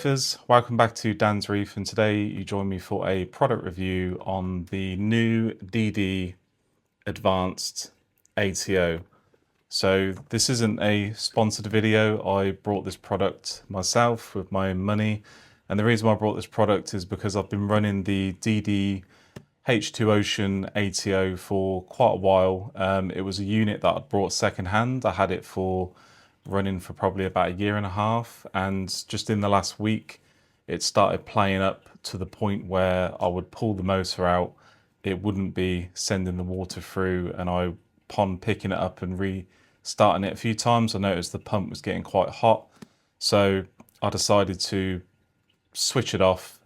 reefers, welcome back to Dan's Reef, and today you join me for a product review on the new DD Advanced Ato. So this isn't a sponsored video. I brought this product myself with my own money, and the reason why I brought this product is because I've been running the DD H2 Ocean Ato for quite a while. It was a unit that I brought secondhand. I had it for running for probably about a year and a half, and just in the last week it started playing up to the point where I would pull the motor out, it wouldn't be sending the water through, and upon picking it up and restarting it a few times, I noticed the pump was getting quite hot. So I decided to switch it off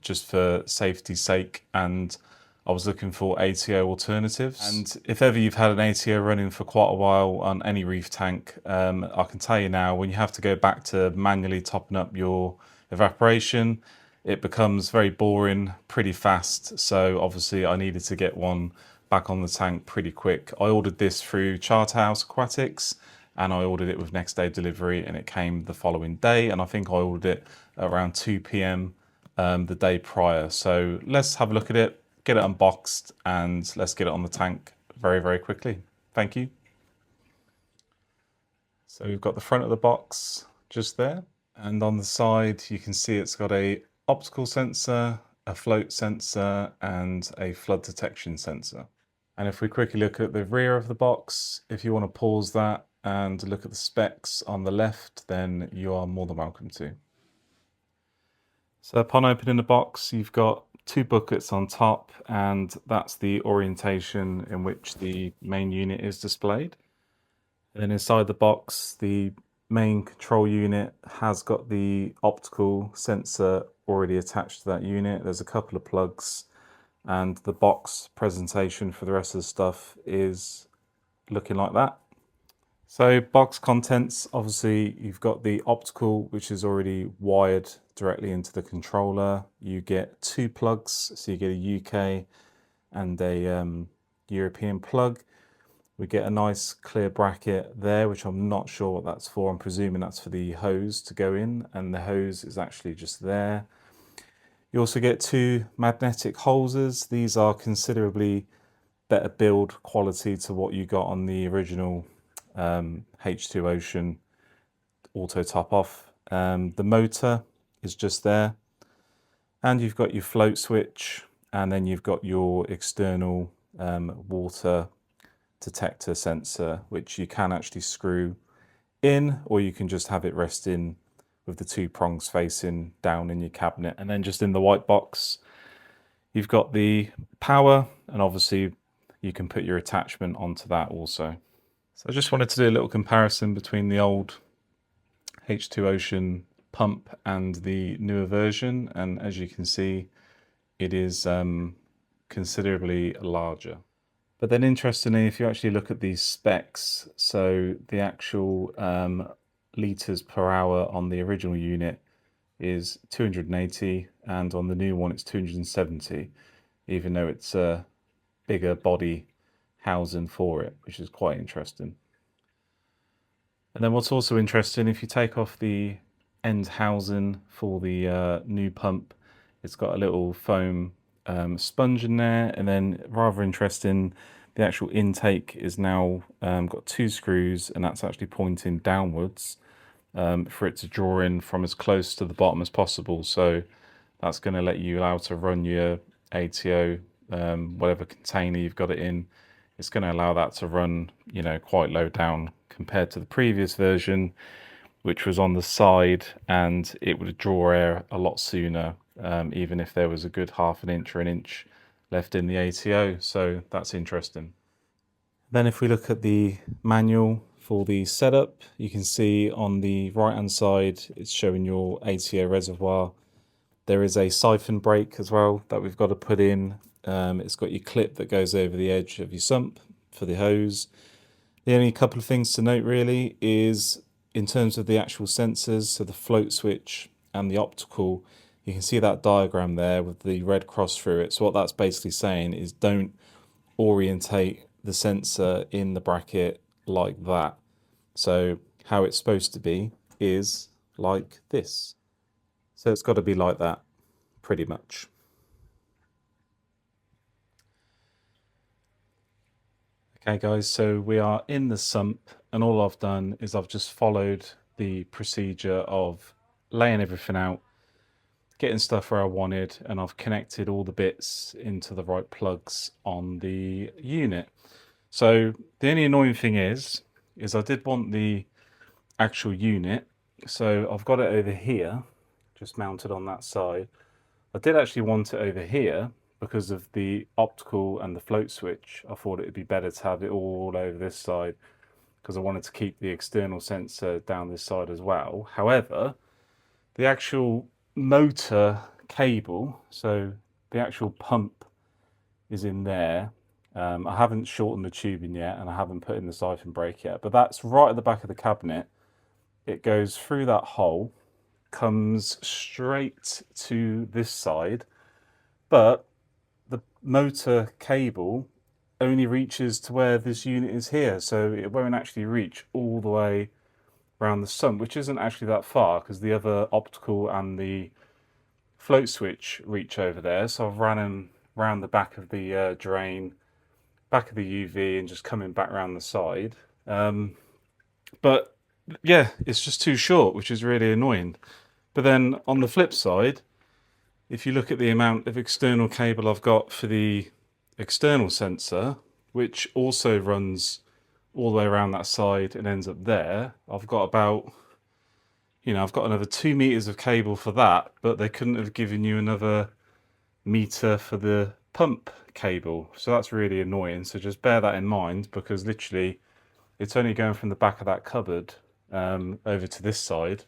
just for safety's sake, and I was looking for ATO alternatives. And if ever you've had an ATO running for quite a while on any reef tank, I can tell you now, when you have to go back to manually topping up your evaporation, it becomes very boring pretty fast. So obviously I needed to get one back on the tank pretty quick. I ordered this through Charterhouse Aquatics, and I ordered it with next day delivery, and it came the following day, and I think I ordered it around 2 p.m. The day prior. So let's have a look at it, get it unboxed, and let's get it on the tank very, very quickly. Thank you. So we've got the front of the box just there, and on the side you can see it's got a optical sensor, a float sensor, and a flood detection sensor. And if we quickly look at the rear of the box, if you want to pause that and look at the specs on the left, then you are more than welcome to. So upon opening the box, you've got two buckets on top, and that's the orientation in which the main unit is displayed. And then inside the box, the main control unit has got the optical sensor already attached to that unit. There's a couple of plugs, and the box presentation for the rest of the stuff is looking like that. So box contents, obviously you've got the optical, which is already wired directly into the controller. You get two plugs, so you get a UK and a European plug. We get a nice clear bracket there, which I'm not sure what that's for. I'm presuming that's for the hose to go in, and the hose is actually just there. You also get two magnetic hoses. These are considerably better build quality to what you got on the original H2 Ocean auto top off. The motor is just there, and you've got your float switch, and then you've got your external water detector sensor, which you can actually screw in, or you can just have it resting with the two prongs facing down in your cabinet. And then just in the white box, you've got the power, and obviously you can put your attachment onto that also. So I just wanted to do a little comparison between the old H2 Ocean pump and the newer version, and as you can see, it is considerably larger. But then interestingly, if you actually look at these specs, so the actual litres per hour on the original unit is 280, and on the new one it's 270, even though it's a bigger body housing for it, which is quite interesting. And then what's also interesting, if you take off the end housing for the new pump, it's got a little foam sponge in there, and then rather interesting, the actual intake is now got two screws, and that's actually pointing downwards for it to draw in from as close to the bottom as possible. So that's going to let you allow to run your ATO, whatever container you've got it in. It's going to allow that to run, you know, quite low down compared to the previous version, which was on the side, and it would draw air a lot sooner, even if there was a good half an inch or an inch left in the ATO. So that's interesting. Then if we look at the manual for the setup, you can see on the right hand side it's showing your ATO reservoir. There is a siphon break as well that we've got to put in. It's got your clip that goes over the edge of your sump for the hose. The only couple of things to note really is in terms of the actual sensors, so the float switch and the optical, you can see that diagram there with the red cross through it. So what that's basically saying is don't orientate the sensor in the bracket like that. So how it's supposed to be is like this. So it's got to be like that, pretty much. Okay guys, so we are in the sump, and all I've done is I've just followed the procedure of laying everything out, getting stuff where I wanted, and I've connected all the bits into the right plugs on the unit. So the only annoying thing is I did want the actual unit, so I've got it over here, just mounted on that side. I did actually want it over here because of the optical and the float switch. I thought it would be better to have it all over this side because I wanted to keep the external sensor down this side as well. However, the actual motor cable, so the actual pump is in there. I haven't shortened the tubing yet, and I haven't put in the siphon brake yet, but that's right at the back of the cabinet. It goes through that hole, comes straight to this side, but the motor cable only reaches to where this unit is here, so it won't actually reach all the way around the sump, which isn't actually that far because the other optical and the float switch reach over there. So I've ran them round the back of the drain, back of the UV, and just coming back around the side. But yeah, it's just too short, which is really annoying. But then on the flip side, if you look at the amount of external cable I've got for the external sensor, which also runs all the way around that side and ends up there, I've got about, I've got another 2 meters of cable for that, but they couldn't have given you another meter for the pump cable. So that's really annoying. So just bear that in mind, because literally it's only going from the back of that cupboard over to this side,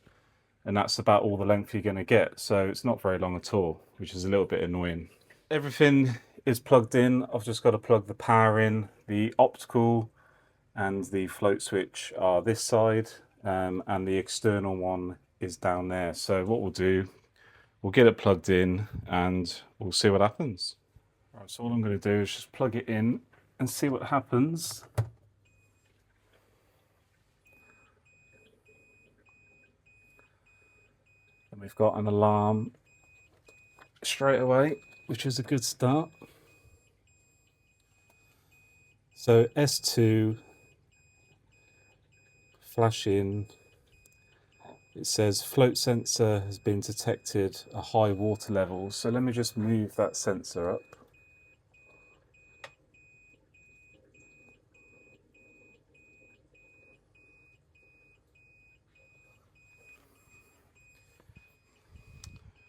and that's about all the length you're going to get. So it's not very long at all, which is a little bit annoying. Everything is plugged in. I've just got to plug the power in. The optical and the float switch are this side, and the external one is down there. So what we'll do, we'll get it plugged in and we'll see what happens. Right, so all I'm going to do is just plug it in and see what happens. And we've got an alarm straight away, which is a good start. So S2, flash in. It says float sensor has been detected a high water level. So let me just move that sensor up.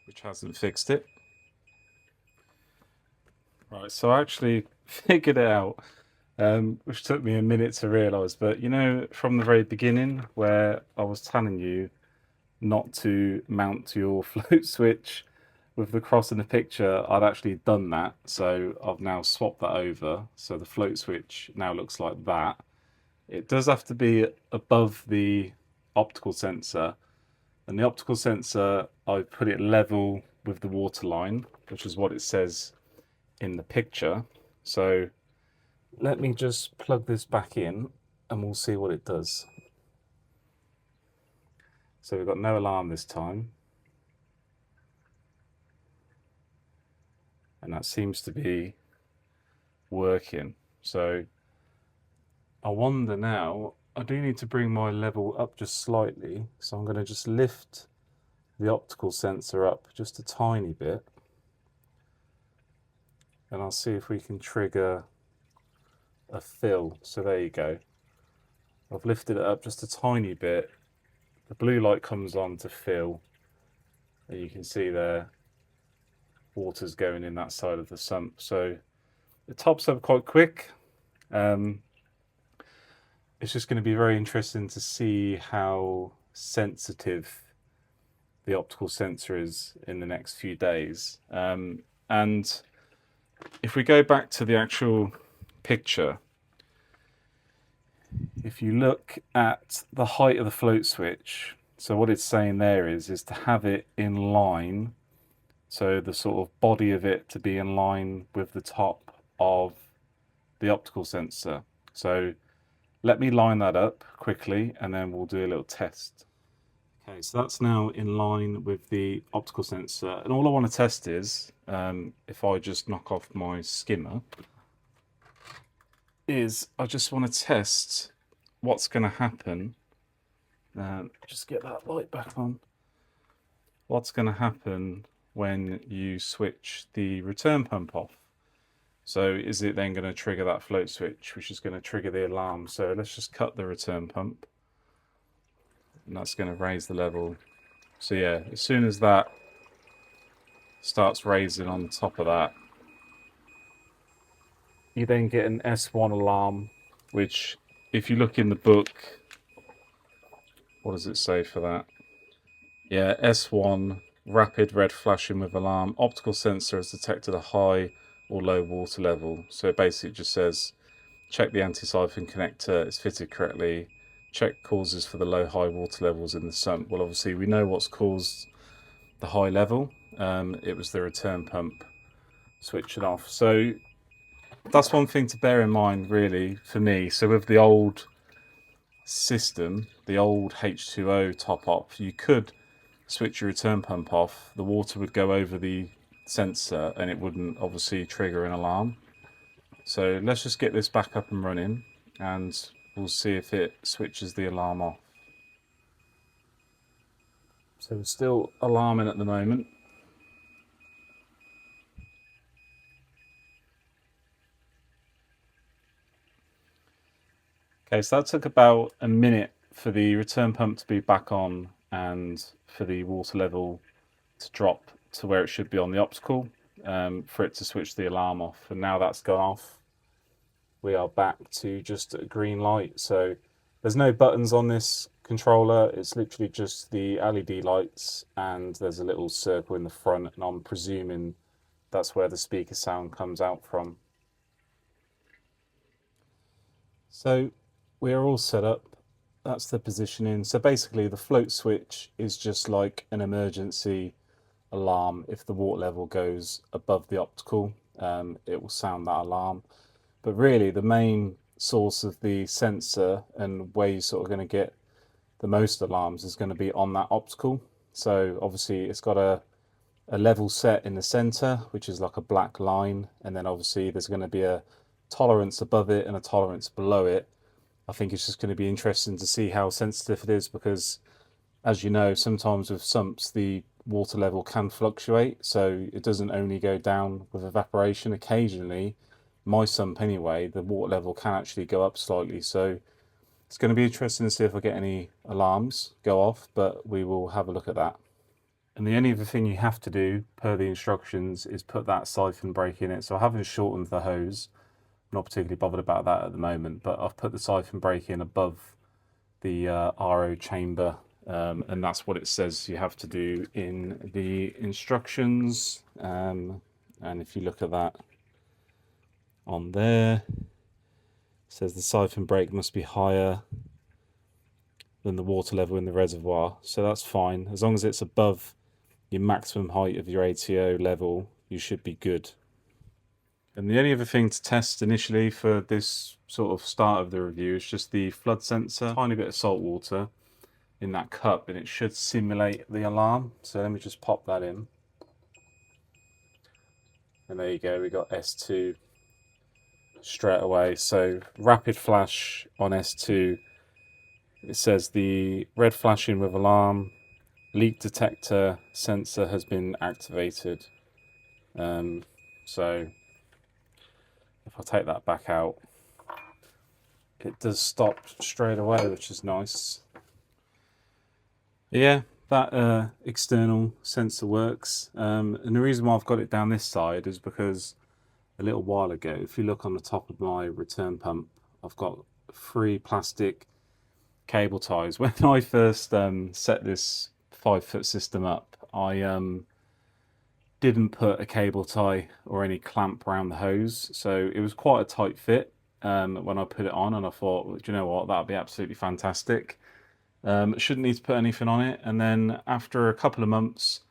Which hasn't fixed it. Right, so I actually figured it out, which took me a minute to realise. But from the very beginning, where I was telling you not to mount your float switch with the cross in the picture, I'd actually done that. So I've now swapped that over. So the float switch now looks like that. It does have to be above the optical sensor. And the optical sensor, I put it level with the water line, which is what it says in the picture. So let me just plug this back in and we'll see what it does. So we've got no alarm this time. And that seems to be working. So I wonder now, I do need to bring my level up just slightly. So I'm going to just lift the optical sensor up just a tiny bit. And I'll see if we can trigger a fill. So there you go. I've lifted it up just a tiny bit. The blue light comes on to fill. And you can see there, water's going in that side of the sump. So it tops up quite quick. It's just going to be very interesting to see how sensitive the optical sensor is in the next few days. And if we go back to the actual picture, if you look at the height of the float switch, so what it's saying there is to have it in line, so the sort of body of it to be in line with the top of the optical sensor. So let me line that up quickly and then we'll do a little test. Okay, so that's now in line with the optical sensor, and all I want to test is, if I just knock off my skimmer, is I just want to test what's going to happen. Just get that light back on. What's going to happen when you switch the return pump off? So is it then going to trigger that float switch, which is going to trigger the alarm? So let's just cut the return pump, and that's going to raise the level. So yeah, as soon as that starts raising on top of that, you then get an S1 alarm, which if you look in the book, what does it say for that? Yeah, S1, rapid red flashing with alarm. Optical sensor has detected a high or low water level. So it basically just says, check the anti-siphon connector is fitted correctly. Check causes for the low high water levels in the sump. Well, obviously we know what's caused the high level. It was the return pump switching off. So that's one thing to bear in mind, really, for me. So with the old system, the old H2O top up, you could switch your return pump off, the water would go over the sensor and it wouldn't obviously trigger an alarm. So let's just get this back up and running and we'll see if it switches the alarm off. So we're still alarming at the moment. Okay, so that took about a minute for the return pump to be back on and for the water level to drop to where it should be on the optical, for it to switch the alarm off. And now that's gone off, we are back to just a green light. So there's no buttons on this controller, it's literally just the LED lights and there's a little circle in the front, and I'm presuming that's where the speaker sound comes out from. So we're all set up, that's the positioning. So basically the float switch is just like an emergency alarm. If the water level goes above the optical, it will sound that alarm. But really the main source of the sensor and where you're sort of going to get the most alarms is going to be on that optical. So obviously it's got a level set in the center, which is like a black line, and then obviously there's going to be a tolerance above it and a tolerance below it. I think it's just going to be interesting to see how sensitive it is, because as you know, sometimes with sumps the water level can fluctuate, so it doesn't only go down with evaporation. Occasionally, my sump anyway, the water level can actually go up slightly. So it's going to be interesting to see if I get any alarms go off, but we will have a look at that. And the only other thing you have to do per the instructions is put that siphon brake in it. So I haven't shortened the hose, I'm not particularly bothered about that at the moment, but I've put the siphon brake in above the RO chamber, and that's what it says you have to do in the instructions. And if you look at that on there, it says the siphon brake must be higher than the water level in the reservoir. So that's fine. As long as it's above your maximum height of your ATO level, you should be good. And the only other thing to test initially for this sort of start of the review is just the flood sensor. Tiny bit of salt water in that cup and it should simulate the alarm. So let me just pop that in. And there you go, we got S2 straight away. So rapid flash on S2. It says the red flashing with alarm, leak detector sensor has been activated. So if I take that back out, it does stop straight away, which is nice. Yeah, that external sensor works. And the reason why I've got it down this side is because a little while ago, if you look on the top of my return pump, I've got 3 plastic cable ties. When I first set this 5-foot system up, I didn't put a cable tie or any clamp around the hose, so it was quite a tight fit when I put it on, and I thought, well, do you know what, that'd be absolutely fantastic. Shouldn't need to put anything on it. And then after a couple of months,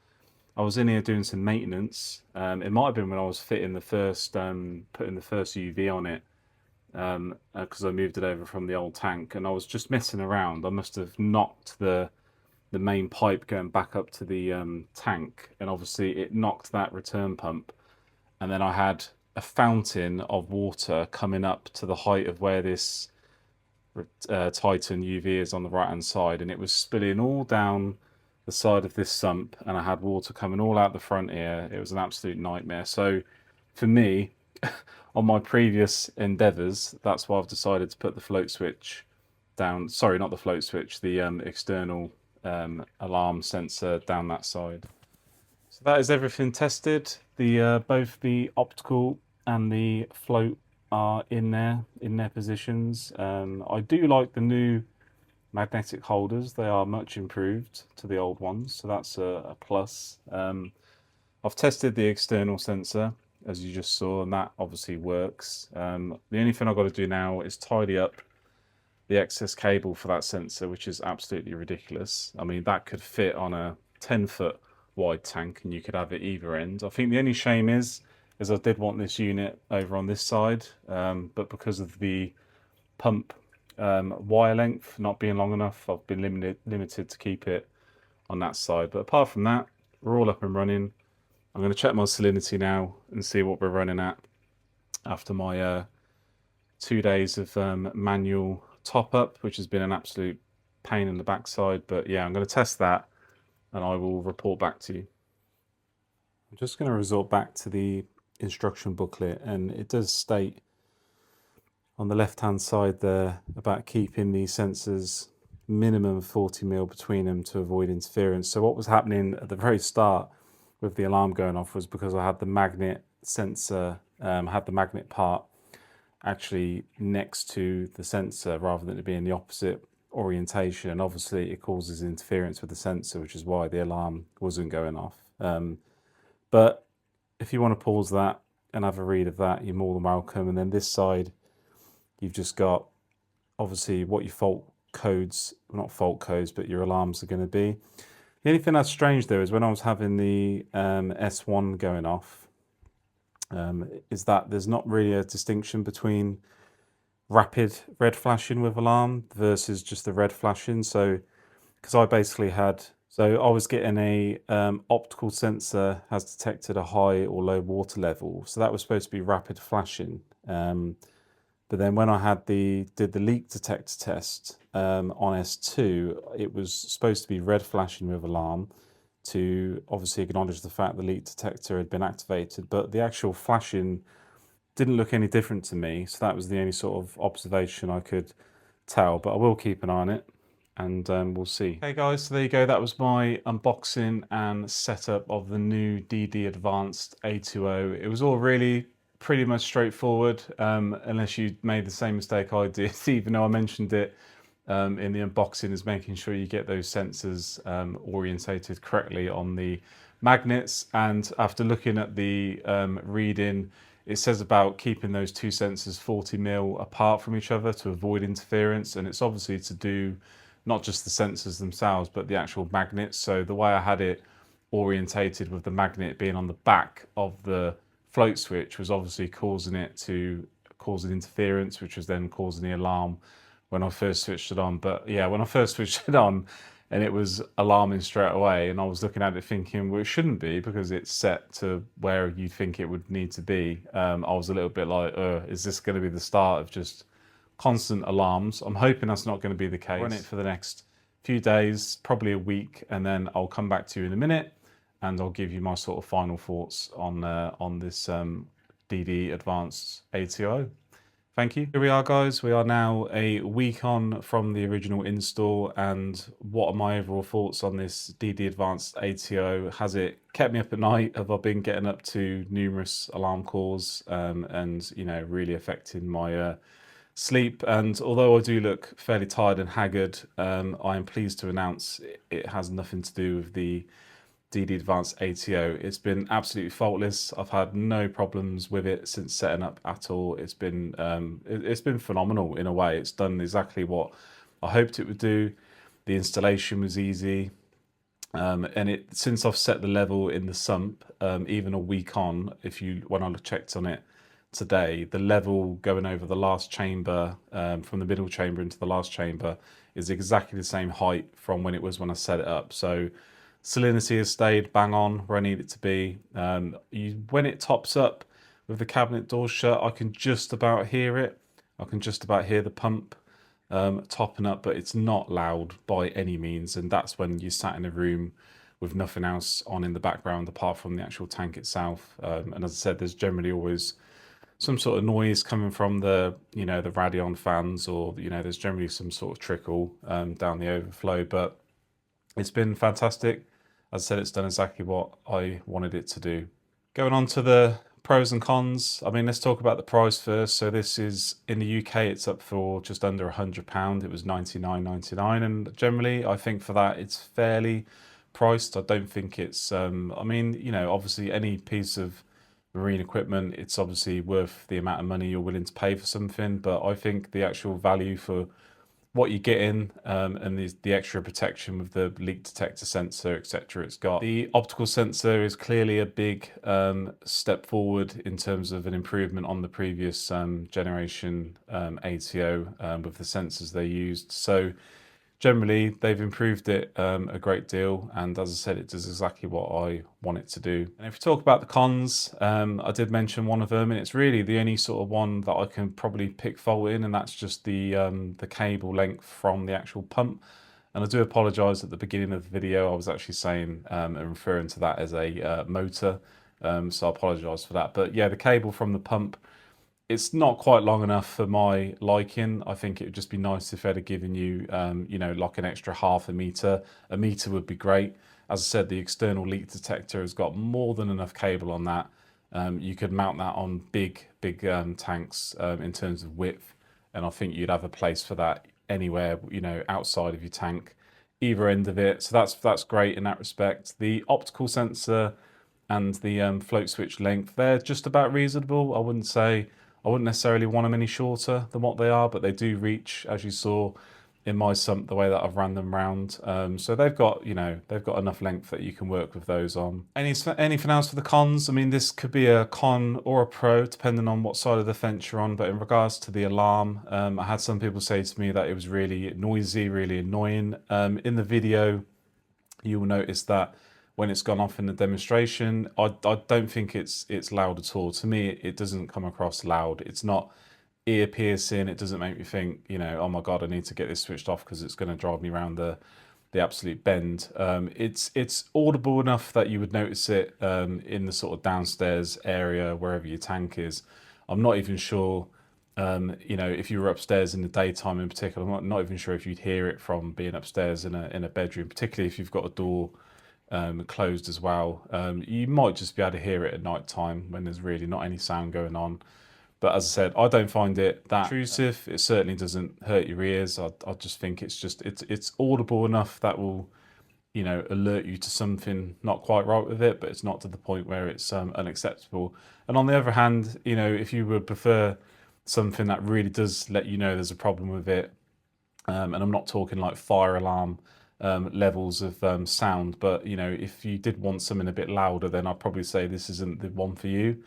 I was in here doing some maintenance. It might have been when I was fitting the first, putting the first UV on it, because I moved it over from the old tank, and I was just messing around. I must have knocked the the main pipe going back up to the tank, and obviously it knocked that return pump. And then I had a fountain of water coming up to the height of where this Titan UV is on the right hand side, and it was spilling all down the side of this sump, and I had water coming all out the front here. It was an absolute nightmare. So for me, on my previous endeavors, that's why I've decided to put the float switch down. Sorry, not the float switch, the external alarm sensor down that side. So that is everything tested. The both the optical and the float are in their positions. I do like the new magnetic holders. They are much improved to the old ones, so that's a plus. I've tested the external sensor, as you just saw, and that obviously works. The only thing I've got to do now is tidy up the excess cable for that sensor, which is absolutely ridiculous. I mean, that could fit on a 10-foot wide tank, and you could have it either end. I think the only shame is I did want this unit over on this side, but because of the pump wire length not being long enough, I've been limited to keep it on that side. But apart from that, we're all up and running. I'm going to check my salinity now and see what we're running at after my 2 days of manual top up, which has been an absolute pain in the backside. But yeah, I'm going to test that and I will report back to you. I'm just going to resort back to the instruction booklet, and it does state on the left hand side there about keeping the sensors minimum 40mm between them to avoid interference. So what was happening at the very start with the alarm going off was because I had the magnet sensor, had the magnet part actually next to the sensor rather than it being the opposite orientation, and obviously it causes interference with the sensor, which is why the alarm wasn't going off. But if you want to pause that and have a read of that, you're more than welcome. And then this side, you've just got obviously what your fault codes, not fault codes, but your alarms are going to be. The only thing that's strange though is when I was having the S1 going off, is that there's not really a distinction between rapid red flashing with alarm versus just the red flashing. So because I basically had, so I was getting a optical sensor has detected a high or low water level, so that was supposed to be rapid flashing. But then when I did the leak detector test on S2, it was supposed to be red flashing with alarm to obviously acknowledge the fact the leak detector had been activated, but the actual flashing didn't look any different to me. So that was the only sort of observation I could tell, but I will keep an eye on it and we'll see. Okay guys, so there you go. That was my unboxing and setup of the new DD Advanced Ato. It was all really pretty much straightforward, unless you made the same mistake I did, even though I mentioned it in the unboxing, is making sure you get those sensors orientated correctly on the magnets. And after looking at the reading, it says about keeping those two sensors 40mm apart from each other to avoid interference, and it's obviously to do not just the sensors themselves but the actual magnets. So the way I had it orientated with the magnet being on the back of the float switch was obviously causing it to cause an interference, which was then causing the alarm when I first switched it on. But yeah, when I first switched it on and it was alarming straight away, and I was looking at it thinking, well, it shouldn't be because it's set to where you'd think it would need to be. I was a little bit like, is this going to be the start of just constant alarms? I'm hoping that's not going to be the case. I'll run it for the next few days, probably a week, and then I'll come back to you in a minute and I'll give you my sort of final thoughts on this DD Advanced Ato. Thank you. Here we are guys, we are now a week on from the original install, and what are my overall thoughts on this DD Advanced Ato? Has it kept me up at night? Have I been getting up to numerous alarm calls and you know, really affecting my sleep? And although I do look fairly tired and haggard, I am pleased to announce it has nothing to do with the DD Advanced Ato. It's been absolutely faultless. I've had no problems with it since setting up at all. It's been phenomenal in a way. It's done exactly what I hoped it would do. The installation was easy, and since I've set the level in the sump, even a week on, when I checked on it today, the level going over the last chamber, from the middle chamber into the last chamber, is exactly the same height from when it was when I set it up. So salinity has stayed bang on where I need it to be. When it tops up with the cabinet doors shut, I can just about hear it. I can just about hear the pump topping up, but it's not loud by any means. And that's when you're sat in a room with nothing else on in the background apart from the actual tank itself. And as I said, there's generally always some sort of noise coming from the the Radeon fans, or there's generally some sort of trickle down the overflow. But it's been fantastic. As I said, it's done exactly what I wanted it to do. Going on to the pros and cons. I mean, let's talk about the price first. So this is in the UK, it's up for just under £100. It was 99.99, and generally, I think for that, it's fairly priced. I don't think it's. I mean, obviously, any piece of marine equipment, it's obviously worth the amount of money you're willing to pay for something. But I think the actual value for what you get in, and the extra protection with the leak detector sensor, etc. It's got. The optical sensor is clearly a big step forward in terms of an improvement on the previous generation ATO with the sensors they used. So generally, they've improved it a great deal, and as I said, it does exactly what I want it to do. And if we talk about the cons, I did mention one of them, and it's really the only sort of one that I can probably pick fault in, and that's just the cable length from the actual pump. And I do apologise at the beginning of the video, I was actually saying and referring to that as a motor, so I apologise for that. But yeah, the cable from the pump, it's not quite long enough for my liking. I think it would just be nice if they'd have given you, like an extra half a meter. A meter would be great. As I said, the external leak detector has got more than enough cable on that. You could mount that on big tanks in terms of width, and I think you'd have a place for that anywhere, outside of your tank, either end of it. So that's great in that respect. The optical sensor and the float switch length, they're just about reasonable. I wouldn't necessarily want them any shorter than what they are, but they do reach, as you saw in my sump, the way that I've ran them round. So they've got enough length that you can work with those on. Anything else for the cons? I mean, this could be a con or a pro, depending on what side of the fence you're on. But in regards to the alarm, I had some people say to me that it was really noisy, really annoying. In the video, you will notice that when it's gone off in the demonstration, I don't think it's loud at all. To me, it doesn't come across loud. It's not ear piercing. It doesn't make me think, oh my God, I need to get this switched off because it's going to drive me around the absolute bend. It's audible enough that you would notice it in the sort of downstairs area, wherever your tank is. I'm not even sure, if you were upstairs in the daytime in particular, I'm not even sure if you'd hear it from being upstairs in a bedroom, particularly if you've got a door closed as well. You might just be able to hear it at night time when there's really not any sound going on. But as I said, I don't find it that intrusive. It certainly doesn't hurt your ears. I just think it's audible enough that will, alert you to something not quite right with it, but it's not to the point where it's unacceptable. And on the other hand, if you would prefer something that really does let you know there's a problem with it, and I'm not talking like fire alarm levels of sound, but if you did want something a bit louder, then I'd probably say this isn't the one for you.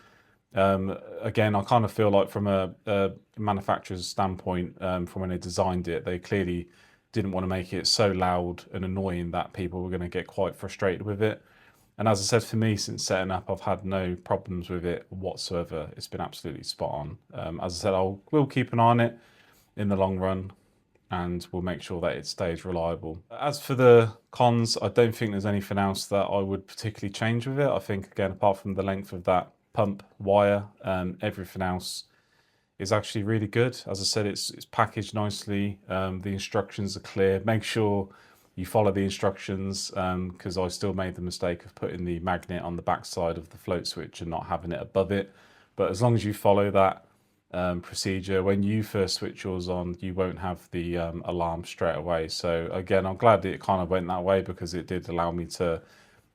Again, I kind of feel like from a manufacturer's standpoint, from when they designed it, they clearly didn't want to make it so loud and annoying that people were going to get quite frustrated with it. And as I said, for me, since setting up, I've had no problems with it whatsoever. It's been absolutely spot on. As I said, we'll keep an eye on it in the long run, and we'll make sure that it stays reliable. As for the cons, I don't think there's anything else that I would particularly change with it. I think, again, apart from the length of that pump wire, everything else is actually really good. As I said, it's packaged nicely. The instructions are clear. Make sure you follow the instructions, because I still made the mistake of putting the magnet on the back side of the float switch and not having it above it. But as long as you follow that procedure, when you first switch yours on, you won't have the alarm straight away. So again, I'm glad that it kind of went that way, because it did allow me to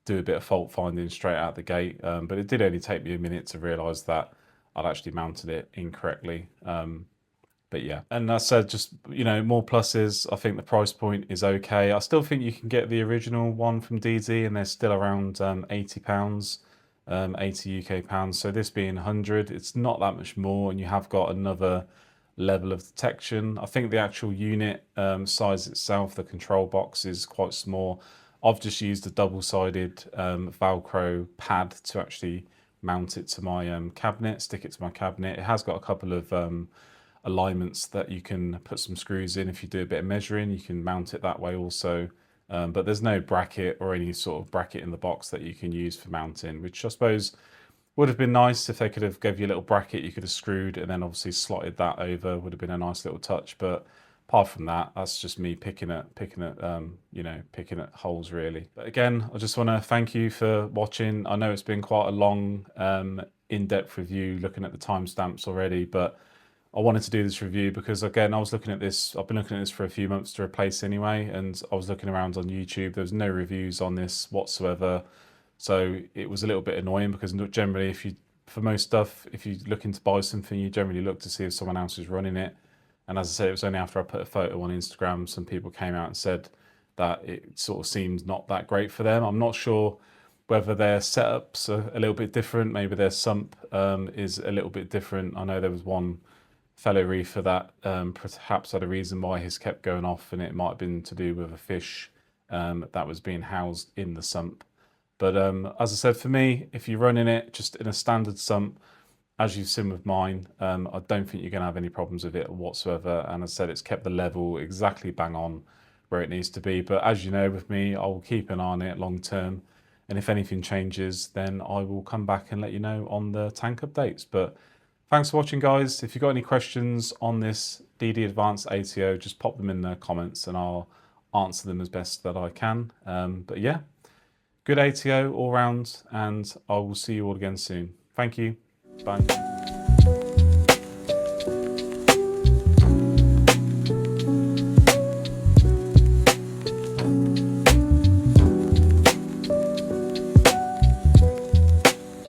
do a bit of fault finding straight out the gate. But it did only take me a minute to realise that I'd actually mounted it incorrectly. But yeah, and I said, just more pluses. I think the price point is okay. I still think you can get the original one from DD, and they're still around £80. 80 UK pounds. So this being 100, it's not that much more, and you have got another level of detection. I think the actual unit size itself, the control box, is quite small. I've just used a double-sided Velcro pad to actually mount it to my cabinet, stick it to my cabinet. It has got a couple of alignments that you can put some screws in. If you do a bit of measuring, you can mount it that way also. But there's no bracket or any sort of bracket in the box that you can use for mounting, which I suppose would have been nice if they could have gave you a little bracket you could have screwed and then obviously slotted that over. Would have been a nice little touch. But apart from that, that's just me picking at picking at holes really. But again, I just want to thank you for watching. I know it's been quite a long, in-depth review looking at the timestamps already, but I wanted to do this review because again, I've been looking at this for a few months to replace anyway, and I was looking around on YouTube. There was no reviews on this whatsoever. So it was a little bit annoying because generally for most stuff, if you're looking to buy something, you generally look to see if someone else is running it. And as I said, it was only after I put a photo on Instagram, some people came out and said that it sort of seems not that great for them. I'm not sure whether their setups are a little bit different. Maybe their sump is a little bit different. I know there was one fellow reefer that perhaps had a reason why his kept going off, and it might have been to do with a fish that was being housed in the sump. But as I said, for me, if you're running it just in a standard sump, as you've seen with mine, I don't think you're going to have any problems with it whatsoever. And as I said, it's kept the level exactly bang on where it needs to be. But as you know, with me, I will keep an eye on it long term. And if anything changes, then I will come back and let you know on the tank updates. But thanks for watching, guys. If you've got any questions on this DD Advance Ato, just pop them in the comments and I'll answer them as best that I can. But yeah. Good ATO all round, and I will see you all again soon. Thank you. Bye.